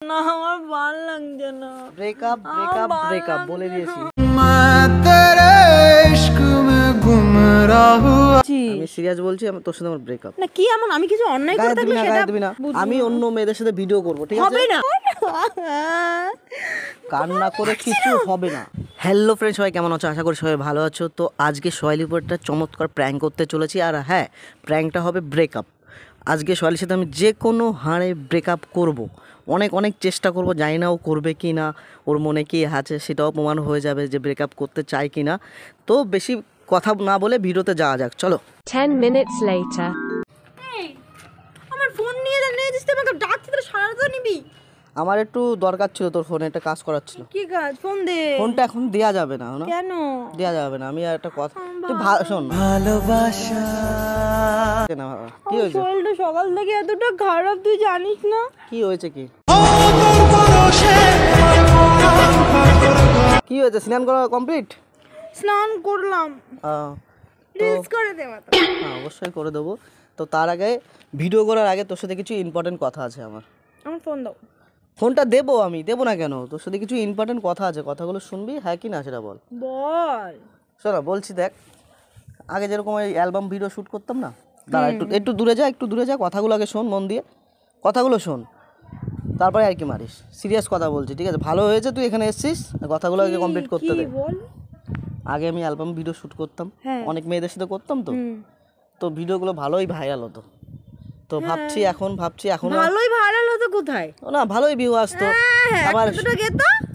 না আমার ভালো লাগছে না। ব্রেকআপ ব্রেকআপ ব্রেকআপ বলে দিয়েছি। আমি সিরিয়াস বলছি, আমি তোর সাথে আমার ব্রেকআপ। না কি এমন আমি কিছু অন্যায় করে থাকলে সেটা দিবি না। আমি অন্য মেয়েদের সাথে ভিডিও করব, ঠিক আছে? হবে না। কান্না করে কিছু হবে না। হ্যালো ফ্রেন্ড, সবাই কেমন আছো? আশা করি সবাই ভালো আছো। তো আজকে সোহেলির উপর একটা চমৎকার প্র্যাঙ্ক করতে চলেছি। আর হ্যাঁ, প্র্যাঙ্কটা হবে ব্রেকআপ। আজকে সোহেলির সাথে আমি যে কোনো হারে ব্রেকআপ করব। অনেক অনেক চেষ্টা করব, জানি না ও করবে কি না, ওর মনে কি আছে সেটাও প্রমাণ হয়ে যাবে যে ব্রেকআপ করতে চায় কি না। তো বেশি কথা না বলে ভিডিওতে যাওয়া যাক, চলো। 10 minutes later. আমার ফোন নিয়ে যাস, তুই আমাকে ডাকছিস, তাহলে সারা তো নিবি। আমার একটু দরকার ছিল তোর ফোনে, একটা কাজ করার ছিল। কি কাজ? ফোন দে। ফোনটা এখন দেয়া যাবে না। কেন দেয়া যাবে না? আমি একটা কথা, তুই শোন। ভালোবাসা কি হয়েছে? শরীরটা সকাল থেকে এতটা খারাপ, তুই জানিস না? কি হয়েছে? কি হয়েছে? স্নান করা কমপ্লিট? স্নান করলাম। রিলস করে দেব তো? হ্যাঁ, অবশ্যই করে দেবো। তো তার আগে, ভিডিও করার আগে তোর সাথে কিছু ইম্পর্টেন্ট কথা আছে আমার। আমার ফোন দাও। ফোনটা দেবো, আমি দেবো না কেন? তোর সাথে কিছু ইম্পর্টেন্ট কথা আছে, কথাগুলো শুনবি, হ্যাঁ কি না সেটা বল। বল। শোনা, বলছি দেখ, আগে যেরকম ওই অ্যালবাম ভিডিও শ্যুট করতাম না, দাঁড়া একটু দূরে যা, কথাগুলো আগে শোন, মন দিয়ে কথাগুলো শোন, তারপরে আর কি মারিস। সিরিয়াস কথা বলছি, ঠিক আছে? ভালো হয়েছে তুই এখানে এসেছিস, কথাগুলো আগে কমপ্লিট করতে দে। বল। আগে আমি অ্যালবাম ভিডিও শ্যুট করতাম, অনেক মেয়েদের সাথে করতাম। তো ভিডিওগুলো ভালোই ভাইরাল হতো। তো ভাবছি এখন ভালোই ভাইরাল হতো কোথায়? না, ভালোই ভিউ আসতো। আবার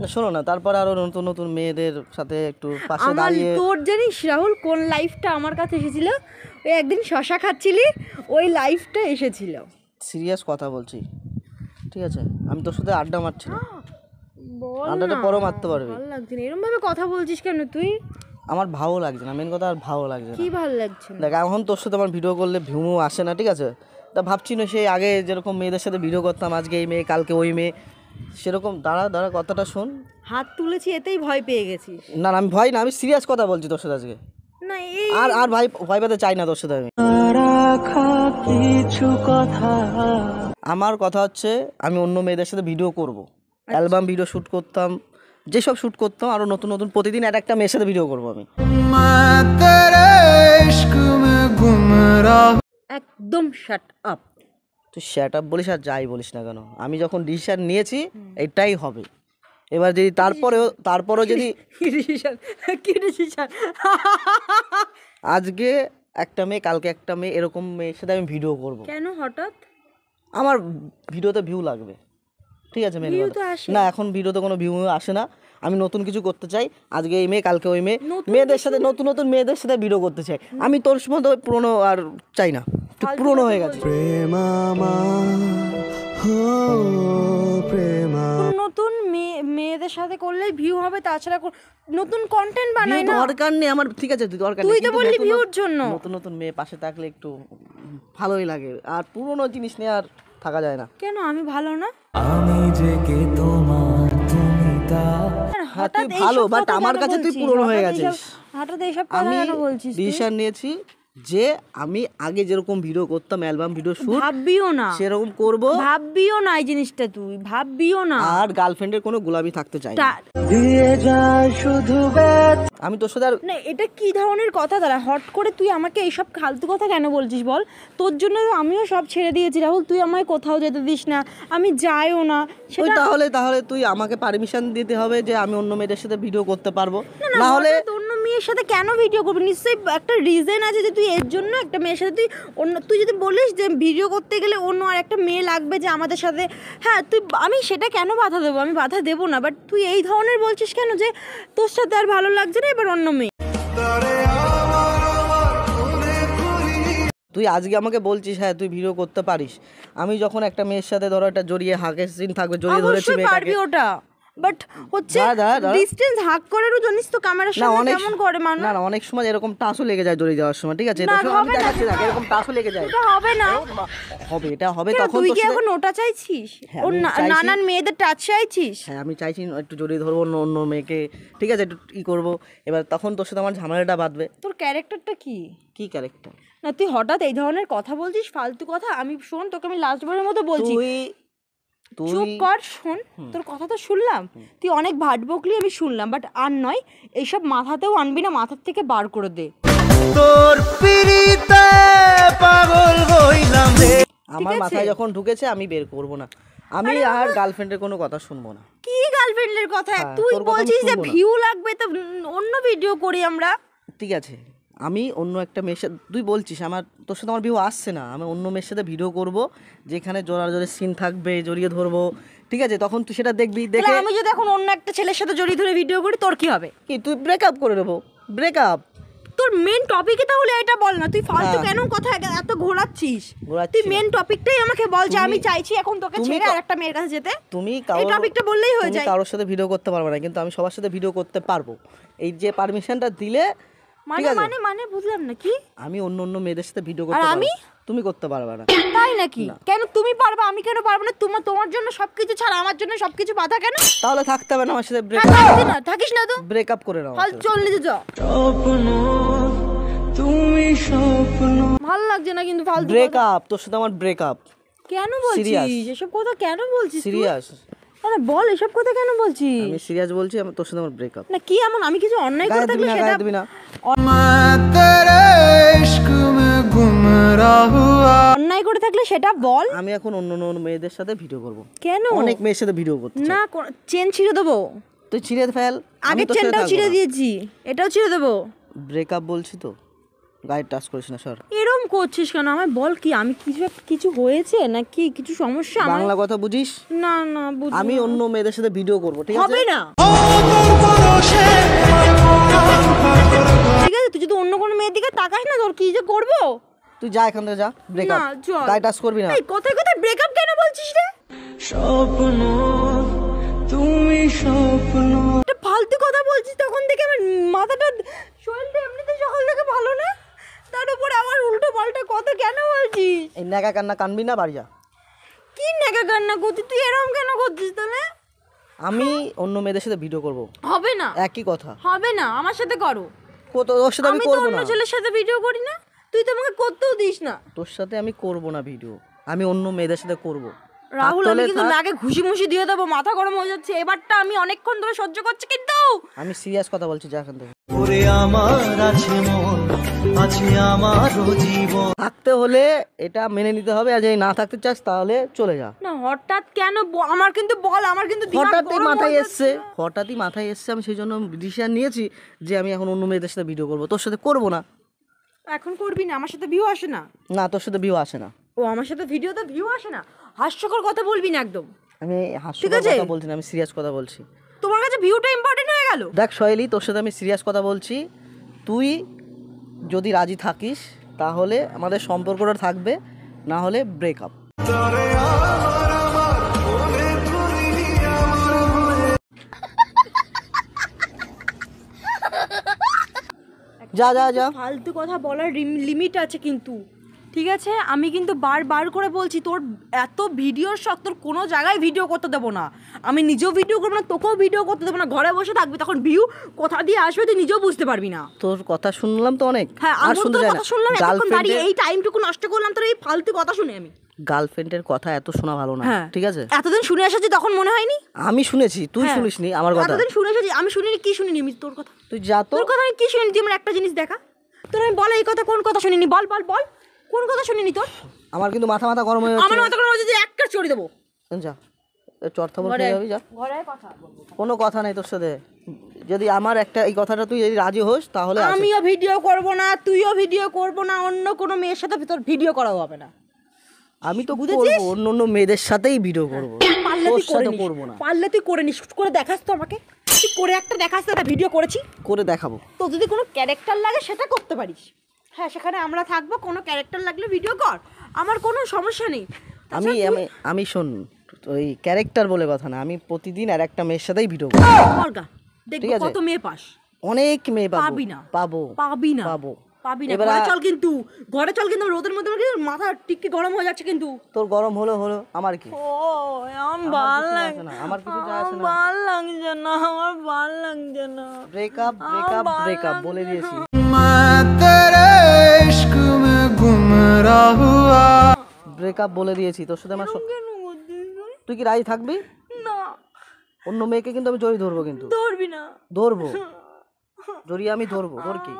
তো শোনো না, তারপর আরো নতুন নতুন মেয়েদের সাথে একটু পাশে দাঁড়িয়ে। তোর জানিস রাহুল কোন লাইফটা আমার কাছে এসেছিল? ওই একদিন শশা খাচ্ছিলি, ওই লাইফটা এসেছিল। সিরিয়াস কথা বলছি, ঠিক আছে? আমি তোর সাথে আড্ডা মারছিলাম। আড্ডাটা পরও মারতে পারবি। ভালো লাগছে না এরকম ভাবে কথা বলছিস কেন তুই? আমার ভালো লাগছে না, মেন কথা আর ভালো লাগছে না। কি ভালো লাগছে না? দেখ, এখন তোর সাথে আমার ভিডিও করলে ভিউ আসে না, ঠিক আছে? তা ভাবছি না, সেই আগে যেরকম মেয়েদের সাথে ভিডিও করতাম, আজকে এই মেয়ে কালকে ওই মেয়ে, সেরকম। দাঁড়া কথাটা শোন। হাত তুলেছি এতেই ভয় পেয়ে গেছিস? না আমি ভয় না, আমি সিরিয়াস কথা বলছি তোর সাথে আজকে। না এই আর ভয় পেতে চাই না তোর সাথে আমি। কিছু কথা, আমার কথা হচ্ছে, আমি অন্য মেয়েদের সাথে ভিডিও করব। অ্যালবাম ভিডিও শ্যুট করতাম, যেসব শ্যুট করতাম, আরও নতুন নতুন প্রতিদিন একটা মেয়ের সাথে ভিডিও করবো আমি। একদম শাট আপ। তুই শ্যাট আপ বলিস আর যাই বলিস না কেন, আমি যখন ডিসিশন নিয়েছি এটাই হবে। এবার যদি তারপরেও যদি কি ডিসিশন? আজকে একটা মেয়ে, কালকে একটা মেয়ে, এরকম মেয়ের সাথে আমি ভিডিও করব। কেন হঠাৎ? আমার ভিডিওতে ভিউ লাগবে, ঠিক আছে? মেন কথা না, এখন ভিডিওতে কোনো ভিউ আসে না। আমি নতুন কিছু করতে চাই, আজকে এই মেয়ে কালকে ওই মেয়ে, মেয়েদের সাথে নতুন নতুন মেয়েদের সাথে ভিডিও করতে চাই। আমি তোর মতো পুরনো আর চাই না, তুই পুরনো হয়ে গেছে। নতুন মেয়েদের সাথে করলে ভিউ হবে, তাছাড়া নতুন কন্টেন্ট বানাই না। দরকার নেই আমার, ঠিক আছে? তুই তো বললি ভিউর জন্য। নতুন নতুন মেয়ে পাশে থাকলে একটু ভালোই লাগে, আর পুরনো জিনিস নিয়ে আর থাকা যায় না। কেন আমি ভালো না? আমি যে কে তোমার, তুমি তা। হ্যাঁ, তুই ভালো, বাট আমার কাছে তুই পুরনো হয়ে গেছিস। হঠাৎ এইসব কথা কেন বলছিস? আমি ডিসিশন নিয়েছি যে আমি আগে যেরকম ভিডিও করতাম, অ্যালবাম ভিডিও শুট, ভাববিও না সেরকম করব। ভাববিও না এই জিনিসটা, তুই ভাববিও না। আর গার্লফ্রেন্ডের কোনো গোলামি থাকতে চাই না। দিয়ে যায় শুধু আমি তোর সাথে না, এটা কি ধরনের কথা? দাঁড়া, হট করে তুই আমাকে এইসব ফালতু কথা কেন বলছিস বল? তোর জন্য আমিও সব ছেড়ে দিয়েছি রাহুল, তুই আমায় কোথাও যেতে দিস না, আমি যাইও না। তাহলে তুই আমাকে পারমিশন দিতে হবে যে আমি অন্য মেয়েদের সাথে ভিডিও করতে পারবো। না হলে অন্য মেয়ের সাথে কেন ভিডিও করবি? নিশ্চয়ই একটা রিজন আছে যে তুই এর জন্য একটা মেয়ের সাথে তুই যদি বলিস যে ভিডিও করতে গেলে অন্য আর একটা মেয়ে লাগবে যে আমাদের সাথে, হ্যাঁ আমি সেটা কেন বাধা দেবো? আমি বাধা দেবো না, বাট তুই এই ধরনের বলছিস কেন যে তোর সাথে আর ভালো লাগছে না, এবার অন্য মেয়ে। তুই আজকে আমাকে বলছিস হ্যাঁ তুই ভিডিও করতে পারিস, আমি যখন একটা মেয়ের সাথে ধরো একটা জড়িয়ে হাগের সিন থাকবে, জড়িয়ে ধরেছি মেয়েটাকে, ওটা বাট হচ্ছে ডিসটেন্স হাগ করেরও জানিস তো ক্যামেরার সামনে কেমন করে মানুষ। না অনেক সময় এরকম টাচও লেগে যায় জড়িয়ে যাওয়ার সময়, ঠিক আছে? এটা আমি দেখাচ্ছি না, এরকম টাচও লেগে যায়। এটা হবে না, এটা হবে তখন। তুই কি এখন ওটা চাইছিস? নানান মেয়েদের টাচ চাইছিস? হ্যাঁ, আমি চাইছি একটু জড়িয়ে ধরবো অন্য মেয়েকে, ঠিক আছে? একটু করবো, এবার তখন তোর সাথে আমার ঝামেলাটা বাঁধবে। তোর ক্যারেক্টারটা কি ক্যারেক্টার? না, তুই হঠাৎ এই ধরনের কথা বলছিস, ফালতু কথা। আমি শোন, তোকে আমি লাস্টবারের মতো বলছি, তুই চুপ কর, শোন, তোর কথা তো শুনলাম, তুই অনেক ভাট বকলি, আমি শুনলাম, বাট আর নয়, এইসব মাথাতেও আনবি না, মাথার থেকে বার করে দে। তোর পিরিতে পাগল হইলাম রে। আমার মাথায় যখন ঢুকেছে আমি বের করব না, আমি আর গার্লফ্রেন্ডের কোনো কথা শুনবো না। কি গার্লফ্রেন্ডের কথা? হ্যাঁ, তুই তোর কথা আমি বলছিস যে শুনবো না। ভিউ লাগবে, তো অন্য ভিডিও করি আমরা। ঠিক আছে, আমি অন্য একটা মেয়ের সাথে, তুই বলছিস আমার তোর সাথে আমার ভিউ আসছে না, আমি অন্য মেয়ের সাথে ভিডিও করব যেখানে জোরে সিন থাকবে, জড়িয়ে ধরবো, ঠিক আছে? তখন তুই সেটা দেখবি, দেখে আমি যদি এখন অন্য একটা ছেলের সাথে জড়িয়ে ধরে ভিডিও করি, তোর কি হবে? কি তুই ব্রেকআপ করে দেবো? ব্রেকআপ? তোর মেন টপিকে তাহলে এটা বল না, তুই ফালতু হ্যাঁ। কেন কথা এত ঘোরাচ্ছিস? ঘোরাচ্ছি তুই না। মেন টপিকটাই আমাকে বল যে তুমি- আমি চাইছি এখন তোকে তুমি ছেড়ে কা- আরেকটা মেয়ের কাছে যেতে। তুমি এই টপিকটা বললেই হয়ে তুমি যায়। কারোর সাথে ভিডিও করতে পারবে না, কিন্তু আমি সবার সাথে ভিডিও করতে পারবো। এই যে পারমিশনটা দিলে, ঠিক মানে আছে? মানে মানে বুঝলাম না কি? আমি অন্য অন্য মেয়েদের সাথে ভিডিও করতে পারবো, আমি? তুমি করতে পারবে না। তাই নাকি? কেন তুমি পারবে, আমি কেন পারবো না? তোমার জন্য সবকিছু ছাড়া আমার জন্য সবকিছু বাধা কেন? তাহলে থাকতে হবে না আমার সাথে, হ্যাঁ, থাকবি না, থাকিস না তো, ব্রেকআপ করে নাও। ফাল চল নিজে যা। ভাল লাগছে না কিন্তু ফালতু কথা। ব্রেকআপ, তোর সাথে আমার ব্রেকআপ। কেন বলছিস Serious? এসব কথা? কেন বলছিস তুই? সিরিয়াস, আরে বল, এসব কথা কেন বলছিস? আমি সিরিয়াস বলছি, আমার তোর সাথে আমার ব্রেকআপ। না কি এমন আমি কিছু অন্যায় করে গায়ে দিবি থাকলে না, সেটা গায়ে দিবি না। অন্যায় করে থাকলে সেটা বল। আমি এখন অন্য অন্য মেয়েদের সাথে ভিডিও করব, কেন? অনেক মেয়ের সাথে ভিডিও করতে চাই। না, চেন ছিঁড়ে দেবো। তুই ছিঁড়ে ফেল, আমি আগের তোর সাথে চেনটাও থাকবো ছিঁড়ে না। দিয়েছি, এটাও ছিঁড়ে দেবো। ব্রেকআপ বলছি তো, গায়ে টাচ করিস না সর। এরম করছিস কেন? আমায় বল, কি আমি কিছু হয়েছে নাকি কিছু সমস্যা আমার? বাংলা কথা বুঝিস? না না বুঝি আমি অন্য মেয়েদের সাথে ভিডিও করব, ঠিক আছে? হবে না। ঠিক আছে, তুই যদি অন্য কোনো মেয়ের দিকে তাকাস না, তোর কি যে করবো? তুই যা এখান থেকে, যা। ব্রেকআপ, না, চল। গায়ে টাচ করবি না। এই কথায় কথায় ব্রেকআপ কেন বলছিস রে? একটা ফালতু কথা বলছিস, তখন থেকে আমার মাথাটা, শরীরটা এমনিতে সকাল থেকে ভালো না, তার উপর আবার উল্টো পাল্টা কথা কেন বলছিস? এই নাকা কান্না কানবি না, বাড়ি যা। কি নেকা কান্না করছিস তুই? এরকম কেন করছিস তাহলে? আমি অন্য মেয়েদের সাথে ভিডিও করব, হবে না, একই কথা। হবে না, আমার সাথে করো। তোর সাথে আমি আমি তো করব অন্য না, ছেলের সাথে ভিডিও করি না, তুই তো আমাকে করতেও দিস না। তোর সাথে আমি করব না ভিডিও, আমি অন্য মেয়েদের সাথে করব। রাহুল, আমি থাকলে কিন্তু থাক। আগে ঘুষি মুষি দিয়ে দেবো, মাথা গরম হয়ে যাচ্ছে, এবারটা আমি অনেকক্ষণ ধরে সহ্য করছি কিন্তু। আমি সিরিয়াস কথা বলছি, যা এখান থেকে। ওরে আমার আছে মন, আছে আমারও জীবন। থাকতে হলে এটা মেনে নিতে হবে, আর যদি না থাকতে চাস তাহলে চলে যা। না হঠাৎ কেন আমার কিন্তু বল, আমার কিন্তু দিমাগ হঠাৎই গরম মাথায় হয়ে এসছে, হঠাৎই মাথায় এসছে, আমি সেই জন্য ডিসিশন নিয়েছি যে আমি এখন অন্য মেয়েদের সাথে ভিডিও করব, তোর সাথে করব না। যাচ্ছে। এখন করবি না, আমার সাথে ভিউ আসে না। না, তোর সাথে ভিউ আসে না। ও আমার সাথে ভিডিওতে ভিউ আসে না? হাস্যকর কথা বলবি না একদম। আমি হাস্যকর আছে? কথা বলছি না, আমি সিরিয়াস কথা বলছি। তোমার কাছে ভিউটা ইম্পর্টেন্ট হয়ে গেল? দেখ সোহেলি, তোর সাথে আমি সিরিয়াস কথা বলছি, তুই যদি রাজি থাকিস তাহলে আমাদের সম্পর্কটা থাকবে, না হলে ব্রেকআপ। যা যা যা। ফালতু কথা বলার লিমিট আছে কিন্তু, ঠিক আছে? আমি কিন্তু বারবার করে বলছি, তোর এত ভিডিওর শখ, তোর কোনো জায়গায় ভিডিও করতে দেবো না। আমি নিজেও ভিডিও করবো না, তোকেও ভিডিও করতে দেবো না। ঘরে বসে থাকবি, তখন ভিউ কোথা দিয়ে আসবে তুই নিজেও বুঝতে পারবি না। তোর কথা শুনলাম তো অনেক, হ্যাঁ, আর আমি শুনতে তোর চাই না। কথা শুনলাম, এতক্ষণ দাঁড়িয়ে গার্লফ্রেন্ডের এই টাইমটুকু নষ্ট করলাম তোর এই ফালতু কথা শুনে আমি। গার্লফ্রেন্ডের কথা এত শোনা ভালো না, হ্যাঁ, ঠিক আছে? এতদিন শুনে এসেছি, তখন মনে হয়নি? আমি শুনেছি, তুই হ্যাঁ। শুনিসনি আমার কথা। এতদিন শুনে এসেছি, আমি শুনিনি। কি শুনিনি আমি তোর কথা? তুই যা তো। তোর কথা আমি কি শুনিনি? তুই আমার একটা জিনিস দেখা, তোর আমি বল, এই কথা কোন কথা শুনিনি? বল বল বল, কোন কথা শুনিনি তোর? আমার কিন্তু মাথা মাথা গরম হয়ে আমার যাচ্ছে। মাথা গরম হয়ে যাচ্ছে, এক কাজ চড়ে দেবো। যা, চর্থা বলতে যাবি, যা। ঘরে কথা বলবো। কোনো কথা নেই তোর সাথে। যদি আমার একটা এই কথাটা তুই যদি রাজি হোস তাহলে আসিস। আমিও ভিডিও করব না, তুইও ভিডিও করব না, অন্য কোনো মেয়ের সাথে তোর ভিডিও করাও হবে না। আমি তো বুঝেছিস? করবো, অন্য অন্য মেয়েদের সাথেই ভিডিও করবো, পারলে তোর তুই করে সাথে নিস, করবো না। পারলে তুই করে নিস, করে দেখাস তো আমাকে, তুই করে একটা দেখাস তো, একটা ভিডিও করেছি। করে দেখাবো। তো যদি কোনো ক্যারেক্টার লাগে সেটা করতে পারিস, হ্যাঁ সেখানে আমরা থাকবো, কোনো ক্যারেক্টার লাগলে ভিডিও কর, আমার কোনো সমস্যা নেই। আমি আমি শোন, ওই ক্যারেক্টার বলে কথা না, আমি প্রতিদিন আর একটা মেয়ের সাথেই ভিডিও করবো। করগা, দেখবি আছে? কত মেয়ে পাস। অনেক মেয়ে পাবো। পাবি না, পাবো, পাবি না, পাবো। পাবি না। এবার ঘরে চল কিন্তু, ঘরে চল কিন্তু, রোদের মধ্যে আমার কিন্তু মাথা টিকটি গরম হয়ে যাচ্ছে কিন্তু। তোর গরম হলো হলো, আমার কি? ও আমার ভাল লাগে না, আমার কিছু যায় আসে না। ভাল লাগছে না, আমার ভাল লাগছে না। ব্রেকআপ ব্রেকআপ ব্রেকআপ বলে দিয়েছি। मैं गुमराह हुआ। ব্রেকআপ বলে দিয়েছি, তোর সাথে আমার কেন করছিস তুই? তুই কি রাজি থাকবি? না অন্য মেয়েকে কিন্তু আমি জড়িয়ে ধরবো, কিন্তু ধরবি না। ধরবো, জড়িয়ে আমি ধরবো। তোর কি,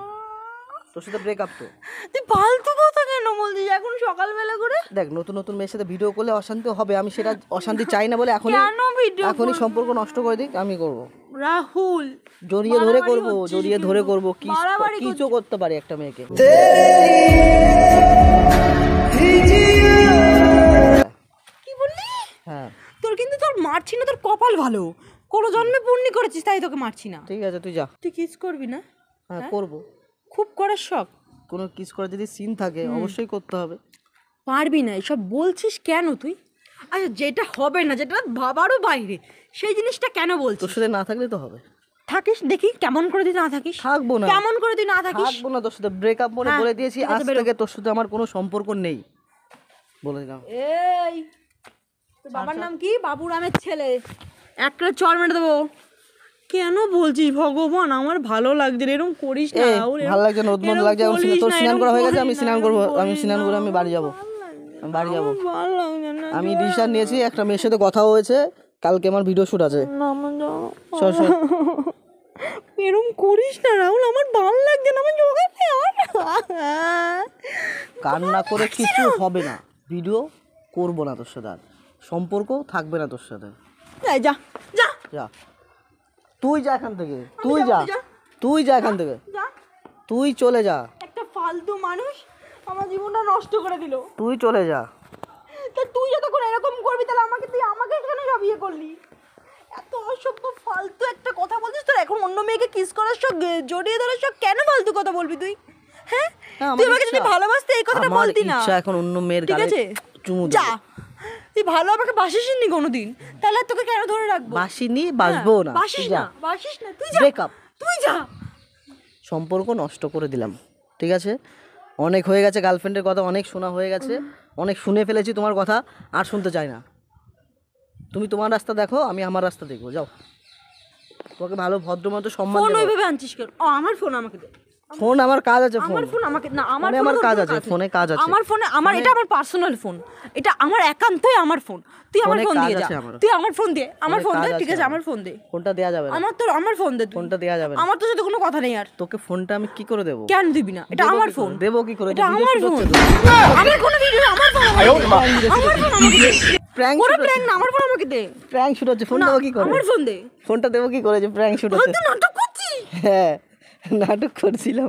তোর সাথে ব্রেকআপ তো? তুই ফালতু কথা কেন বলছিস এখন সকালবেলা করে? দেখ, নতুন নতুন মেয়ের সাথে ভিডিও করলে অশান্তি হবে, আমি সেটা অশান্তি চাই না বলে এখনই কেন ভিডিও এখনই সম্পর্ক নষ্ট করে দিক, আমি করব। রাহুল জড়িয়ে ধরে বাড়াবাড়ি করব, হচ্ছিস জড়িয়ে ধরে কিন্তু। করব, কি বাড়াবাড়ি কিছু করতে পারি একটা মেয়েকে। কি বললি? হ্যাঁ তোর কিন্তু তোর মারছি না, তোর কপাল ভালো, কোনো জন্মে পুণ্যি করেছিস তাই তোকে মারছি না। ঠিক আছে, তুই যা। তুই কিস করবি না? হ্যাঁ করব। খুব করার শখ? কোনো কিস করার যদি সিন থাকে অবশ্যই করতে হবে। পারবি না, এসব বলছিস কেন তুই? আচ্ছা যেটা হবে না, যেটা ভাবারও বাইরে, সেই জিনিসটা কেন তোর বলছিস? সাথে না থাকলে তো হবে। থাকিস দেখি কেমন করে তুই না থাকিস। থাকবো না, কেমন করে তুই না থাকিস? থাকবো না তোর সাথে। ব্রেকআপ বলে হ্যাঁ, বলে দিয়েছি, ঠিক আছে, আজ বেরো। থেকে তোর সাথে আমার কোনো সম্পর্ক নেই, বলে দিলাম। এই তোর বাবার নাম কি? বাবুরামের ছেলে, একটা চড় মেরে দেবো। কেন বলছিস ভগবান, আমার ভালো লাগছে না, এরকম করিস না এই রাহুল, ভালো লাগছে না, নতুন লাগছে। এখন তোর স্নান করা হয়ে গেছে, আমি স্নান করবো, আমি স্নান করে আমি বাড়ি যাবো, আমি বাড়ি যাবো। ভালো লাগছে না। আমি ডিসিশন নিয়েছি, একটা মেয়ের সাথে কথা হয়েছে, কালকে আমার ভিডিও শুট আছে। না, আমার যাও। সর সর। এরকম করিস না রাহুল, আমার ভালো লাগছে না, আমার চোখে কান্না করে কিছু হবে না, ভিডিও করবো না তোর সাথে, আর সম্পর্ক থাকবে না তোর সাথে। এই যা যা যা, তুই যা এখান থেকে, তুই যা, যা। তুই যা এখান থেকে, যা। তুই চলে যা, একটা ফালতু মানুষ আমার জীবনটা নষ্ট করে দিল। তুই চলে যা। তা তুই যতক্ষণ এরকম করবি তাহলে তুই আমাকে কেন সব ইয়ে করলি? এত অসভ্য ফালতু একটা কথা বলছিস। তোর এখন অন্য মেয়েকে কিস করার শখ, জড়িয়ে ধরার শখ, কেন ফালতু কথা বলবি তুই? হ্যাঁ হ্যাঁ, আমার তুই আমাকে যদি ইচ্ছা। ভালোবাসতে এই কথাটা আমার বলতি না। ইচ্ছা এখন অন্য মেয়ের ঠিক গালে আছে চুমু যা, দেবো। তুই ভালো আমাকে বাসিসনি কোনোদিন, তাহলে আর তোকে কেন ধরে রাখবো? বাসিনি, বাসবো না, বাসিস তুই না, যা। বাসিস না, তুই যা, ব্রেকআপ, তুই যা। সম্পর্ক নষ্ট করে দিলাম, ঠিক আছে? অনেক হয়ে গেছে, গার্লফ্রেন্ডের কথা অনেক শোনা হয়ে গেছে, অনেক শুনে ফেলেছি তোমার কথা, আর শুনতে চাই না। তুমি তোমার রাস্তা দেখো, আমি আমার রাস্তা দেখবো, যাও। তোমাকে ভালো ভদ্রমতো সম্মান ফোন দেবো। ওইভাবে আনছিস কেন? ও আমার ফোন আমাকে দে। ফোন আমার কাজ আছে, ফোন আমার ফোন আমাকে না, আমার ফোনে ফোনে আমার তোর কাজ কোনো আছে, নেই। ফোনে কাজ আছে। আমার ফোনে আমার এটা আমার পার্সোনাল ফোন, এটা আমার একান্তই আমার ফোন। তুই আমার ফোনে ফোন কাজ দিয়ে যা, আছে আমার। তুই আমার ফোন দে, আমার ফোনে ফোন দে, কাজ ঠিক আছে আছে আমার। আমার ফোন দে। ফোনটা দেয়া যাবে না, আমার ফোন দে তুই। ফোনটা দেয়া যাবে না। আমার তোর সাথে কোনো কথা নেই আর। তোকে ফোনটা আমি কি করে দেবো? কেন দিবি না? এটা দেবো আমার কি করে? ফোন। দেবো কি করে? এটা ভিডিও আমার শুট ফোন। হচ্ছে তো। আমার কোনো ভিডিও, আমার ফোন আমাকে দে। আমার ফোন আমাকে দে। প্র্যাঙ্ক কোনো শুট হচ্ছে, প্র্যাঙ্ক না, আমার ফোন আমাকে দে। প্র্যাঙ্ক শুট হচ্ছে, ফোন না, দেবো কি করে? আমার ফোন দে। ফোনটা দেবো কি করে যে প্র্যাঙ্ক শুট হচ্ছে? তুই নাটক করছিস, হ্যাঁ, নাটক করছিলাম,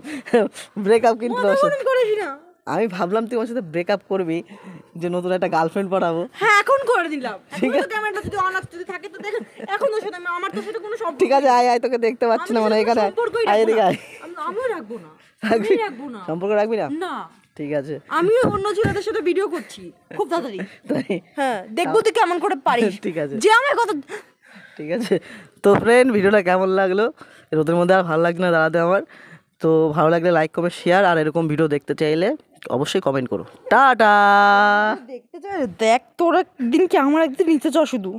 ব্রেকআপ কিন্তু মজা তোর সাথে। করিস না। আমি ভাবলাম তুই আমার সাথে ব্রেকআপ করবি, যে নতুন একটা গার্লফ্রেন্ড পাঠাবো। হ্যাঁ এখন করে দিলাম। এখন তো ক্যামেরাটা যদি অন আছে, যদি থাকে তো দেখ। এখন তোর সাথে আমার তোর সাথে কোনো সম্পর্ক ঠিক আছে, আয় আয়, তোকে দেখতে পাচ্ছি না মানে এখানে। আয় এদিকে আয়। আমিও রাখবো না, রাখবি? আমি রাখবো না। সম্পর্ক রাখবি না? না, ঠিক আছে, আমিও অন্য ছেলেদের সাথে ভিডিও করছি খুব তাড়াতাড়ি। তাই হ্যাঁ দেখবো তুই কেমন করে পারিস। ঠিক আছে। যে আমার কথা ঠিক আছে। তো ফ্রেন্ড, ভিডিওটা কেমন লাগলো? রোদের মধ্যে আর ভালো লাগছে না দাঁড়াতে আমার। তো ভালো লাগলে লাইক কমেন্ট শেয়ার, আর এরকম ভিডিও দেখতে চাইলে অবশ্যই কমেন্ট করো। টাটা। দেখতে চাই, দেখ তোর একদিন কি আমার একদিন নিতে চাও শুধু।